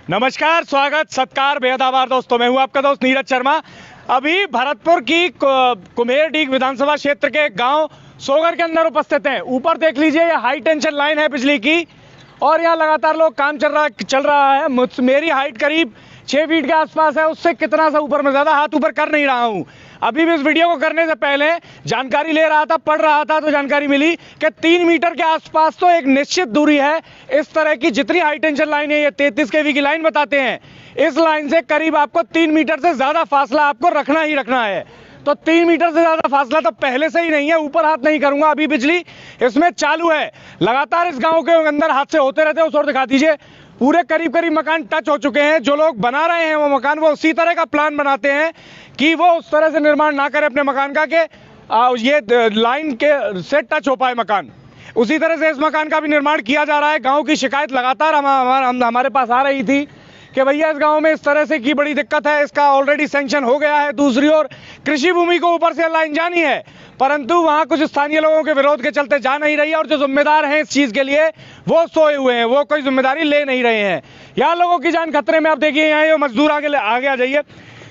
नमस्कार, स्वागत, सत्कार, बेहद आभार दोस्तों। मैं हूं आपका दोस्त नीरज शर्मा। अभी भरतपुर की कुम्हेरडीह विधानसभा क्षेत्र के गांव सोगर के अंदर उपस्थित हैं। ऊपर देख लीजिए, ये हाई टेंशन लाइन है बिजली की और यहाँ लगातार लोग काम चल रहा है। मेरी हाइट करीब 6 फीट के आसपास है, उससे कितना सा ऊपर, मैं ज़्यादा हाथ ऊपर कर नहीं रहा हूँ। अभी भी इस वीडियो को करने से पहले जानकारी ले रहा था, पढ़ रहा था, तो जानकारी मिली कि 3 मीटर के आसपास तो एक निश्चित दूरी है। इस तरह की जितनी हाई टेंशन लाइन है, ये 33 केवी की लाइन बताते हैं, इस लाइन से करीब आपको 3 मीटर से ज़्यादा फासला आपको रखना ही रखना है। तो 3 मीटर से ज़्यादा फासला तो पहले से ही नहीं है। ऊपर हाथ नहीं करूंगा, अभी बिजली इसमें चालू है। लगातार इस गाँव के अंदर हादसे होते रहते हैं। उस ओर दिखा दीजिए, पूरे करीब करीब मकान टच हो चुके हैं। जो लोग बना रहे हैं वो मकान, वो उसी तरह का प्लान बनाते हैं कि वो उस तरह से निर्माण ना करे अपने मकान का कि ये लाइन के से टच हो पाए मकान। उसी तरह से इस मकान का भी निर्माण किया जा रहा है। गांव की शिकायत लगातार हमारे पास आ रही थी कि भैया इस गांव में इस तरह से की बड़ी दिक्कत है, इसका ऑलरेडी सैंक्शन हो गया है। दूसरी ओर कृषि भूमि को ऊपर से लाइन जानी है, परंतु वहां कुछ स्थानीय लोगों के विरोध के चलते जा नहीं रही है और जो जिम्मेदार हैं इस चीज के लिए वो सोए हुए हैं, वो कोई जिम्मेदारी ले नहीं रहे हैं। यहाँ लोगों की जान खतरे में। आप देखिए, यहाँ ये मजदूर आगे आ जाइए।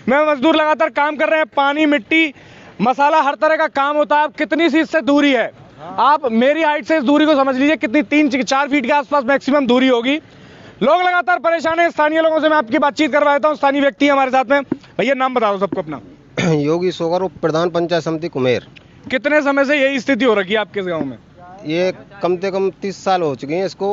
मैं मजदूर लगातार काम कर रहे हैं, पानी, मिट्टी, मसाला, हर तरह का काम होता है। अब कितनी सी इससे दूरी है, आप मेरी हाइट से इस दूरी को समझ लीजिए, कितनी 3-4 फीट के आसपास मैक्सिमम दूरी होगी। लोग लगातार परेशान हैं। स्थानीय लोगों से मैं आपकी बातचीत करवा देता हूँ। स्थानीय व्यक्ति है हमारे साथ में। भैया नाम बताओ सबको अपना। योगी सोगर, उप प्रधान पंचायत समिति कुम्हेर। कितने समय से यही स्थिति हो रखी है आपके गांव में? ये कम से कम 30 साल हो चुके हैं इसको।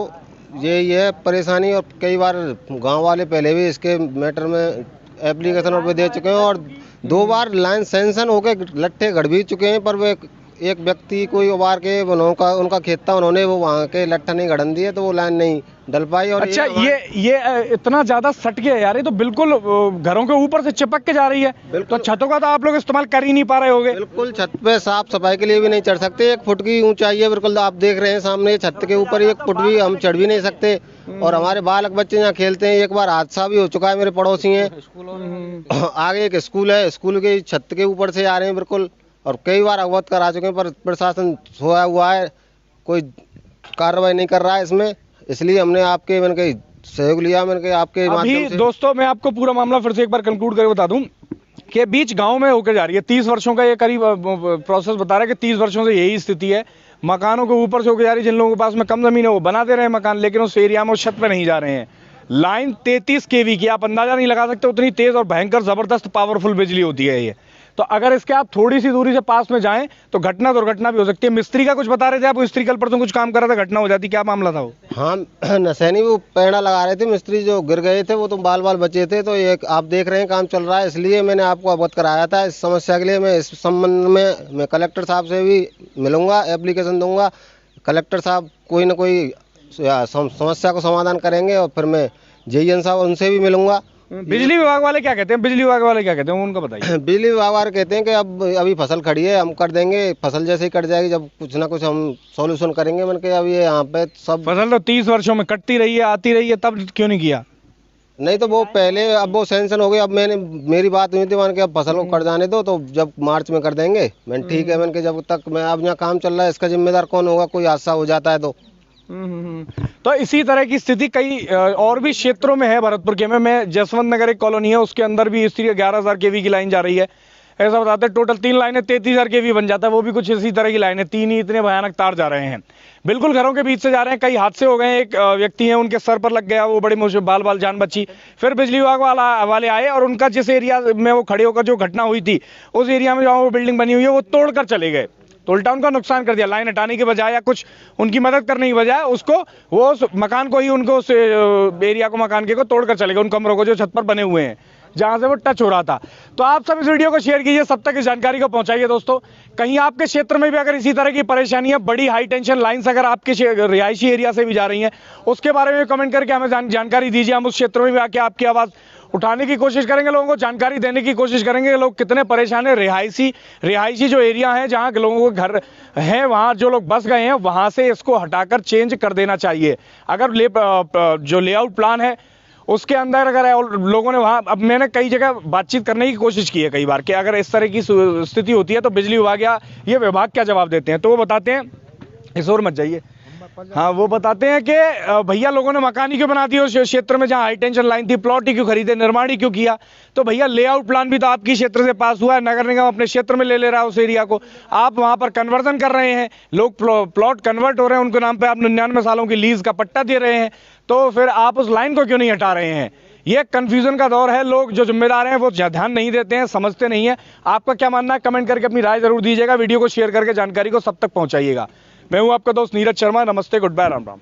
ये परेशानी, और कई बार गांव वाले पहले भी इसके मैटर में एप्लीकेशन और दे चुके हैं और 2 बार लाइन सैंक्शन होके लट्ठे गड़ भी चुके हैं, पर वे एक व्यक्ति कोई उबार के उनका खेत था, उन्होंने वो वहाँ के लट्ठा नहीं गड़न दिए तो वो लाइन नहीं डल पाई। और अच्छा, ये इतना ज्यादा सट गया यार, ये तो बिल्कुल घरों के ऊपर से चिपक के जा रही है। तो छतों का तो आप लोग इस्तेमाल कर ही नहीं पा रहे होगे। बिल्कुल, छत पे साफ सफाई के लिए भी नहीं चढ़ सकते। 1 फुट की ऊंचाई है, बिल्कुल आप देख रहे हैं सामने छत के ऊपर 1 फुट भी हम चढ़ भी नहीं सकते। और हमारे बालक बच्चे यहाँ खेलते हैं। एक बार हादसा भी हो चुका है, मेरे पड़ोसी हैं, आगे एक स्कूल है, स्कूल के छत के ऊपर से आ रहे हैं बिल्कुल। और कई बार अवगत करा चुके हैं, पर प्रशासन सोया हुआ है, कोई कार्रवाई नहीं कर रहा है इसमें। इसलिए हमने मैंने कही सहयोग लिया, मैंने कहा आपके माध्यम से। दोस्तों, मैं आपको पूरा मामला फिर से एक बार कंक्लूड करके बता दूं कि बीच गांव में होकर जा रही है। 30 वर्षों का ये करीब प्रोसेस बता रहा है कि 30 वर्षों से यही स्थिति है। मकानों के ऊपर से होकर जा रही है। जिन लोगों के पास में कम जमीन है वो बना दे रहे हैं मकान, लेकिन उस एरिया में, उस छत पे नहीं जा रहे हैं। लाइन 33 केवी की, आप अंदाजा नहीं लगा सकते, उतनी तेज और भयंकर जबरदस्त पावरफुल बिजली होती है ये। तो अगर इसके आप थोड़ी सी दूरी से पास में जाएं तो दुर्घटना भी हो सकती है। मिस्त्री का कुछ बता रहे थे आप, मिस्त्री कल परसों कुछ काम कर रहा था, घटना हो जाती, क्या मामला था वो? हाँ, नसैनी वो पेड़ा लगा रहे थे, मिस्त्री जो गिर गए थे वो तो बाल बचे थे। तो ये आप देख रहे हैं काम चल रहा है, इसलिए मैंने आपको अवगत कराया था इस समस्या के लिए। मैं इस संबंध में मैं कलेक्टर साहब से भी मिलूंगा, एप्लीकेशन दूंगा। कलेक्टर साहब कोई ना कोई समस्या को समाधान करेंगे और फिर मैं जेईएन साहब उनसे भी मिलूंगा। बिजली विभाग वाले क्या कहते हैं? बिजली विभाग वाले क्या कहते हैं, उनको बताइए। बिजली विभाग वाले कहते हैं कि अब अभी फसल खड़ी है, हम कर देंगे। फसल जैसे ही कट जाएगी, जब कुछ ना कुछ हम सॉल्यूशन करेंगे। मैंने कहा अब ये यहाँ पे सब फसल तो 30 वर्षों में कटती रही है, आती रही है, तब क्यों नहीं किया? नहीं तो वो पहले, अब वो सैंक्शन हो गई। अब मेरी बात हुई थी, मैंने कहा अब फसल को कर जाने दो, तो जब मार्च में कर देंगे। मैंने ठीक है, मैंने कहा जब तक मैं अब यहाँ काम चल रहा है, इसका जिम्मेदार कौन होगा? कोई हादसा हो जाता है तो। तो इसी तरह की स्थिति कई और भी क्षेत्रों में है भरतपुर के में। मैं जसवंत नगर एक कॉलोनी है, उसके अंदर भी इसी 11,000 केवी की लाइन जा रही है। ऐसा बताते हैं टोटल 3 लाइनें 33,000 केवी बन जाता है। वो भी कुछ इसी तरह की लाइनें, 3 ही इतने भयानक तार जा रहे हैं, बिल्कुल घरों के बीच से जा रहे हैं। कई हादसे हो गए। एक व्यक्ति हैं, उनके सर पर लग गया, वो बड़े मुझे बाल जान बची। फिर बिजली विभाग वाले आए और उनका जिस एरिया में वो खड़े होकर जो घटना हुई थी, उस एरिया में जहाँ वो बिल्डिंग बनी हुई है वो तोड़कर चले गए। तो उल्टा उनका नुकसान कर दिया। लाइन हटाने के बजाय या कुछ उनकी मदद करने की बजाय उसको, वो उस मकान को ही, उनको उस एरिया को, मकान के को तोड़कर चले गए, उन कमरों को जो छत पर बने हुए हैं, जहां से वो टच हो रहा था। तो आप सब इस वीडियो को शेयर कीजिए, सब तक इस जानकारी को पहुंचाइए दोस्तों। कहीं आपके क्षेत्र में भी अगर इसी तरह की परेशानियां, बड़ी हाई टेंशन लाइन्स अगर आपके रिहायशी एरिया से भी जा रही हैं, उसके बारे में कमेंट करके हमें जानकारी दीजिए। हम उस क्षेत्र में भी आके आपकी आवाज़ उठाने की कोशिश करेंगे, लोगों को जानकारी देने की कोशिश करेंगे लोग कितने परेशान है। रिहायशी जो एरिया है, जहां लोगों के घर हैं, वहां जो लोग बस गए हैं, वहां से इसको हटाकर चेंज कर देना चाहिए। अगर जो लेआउट प्लान है उसके अंदर अगर लोगों ने वहाँ, अब मैंने कई जगह बातचीत करने की कोशिश की है कई बार कि अगर इस तरह की स्थिति होती है तो बिजली विभाग या ये विभाग क्या जवाब देते हैं, तो वो बताते हैं, इस ओर मत जाइए, हाँ, वो बताते हैं कि भैया लोगों ने मकान ही क्यों बना दिया उस क्षेत्र में जहाँ हाई टेंशन लाइन थी, प्लॉट ही क्यों खरीदे, निर्माण ही क्यों किया। तो भैया लेआउट प्लान भी तो आपकी क्षेत्र से पास हुआ है, नगर निगम अपने क्षेत्र में ले रहा है उस एरिया को, आप वहां पर कन्वर्जन कर रहे हैं, लोग प्लॉट कन्वर्ट हो रहे हैं, उनके नाम पे आप 99 सालों की लीज का पट्टा दे रहे हैं, तो फिर आप उस लाइन को क्यों नहीं हटा रहे हैं। ये कंफ्यूजन का दौर है, लोग जो जिम्मेदार हैं वो ध्यान नहीं देते हैं, समझते नहीं है। आपका क्या मानना है, कमेंट करके अपनी राय जरूर दीजिएगा, वीडियो को शेयर करके जानकारी को सब तक पहुंचाइएगा। मैं हूं आपका दोस्त नीरज शर्मा, नमस्ते, गुड बाय, राम राम।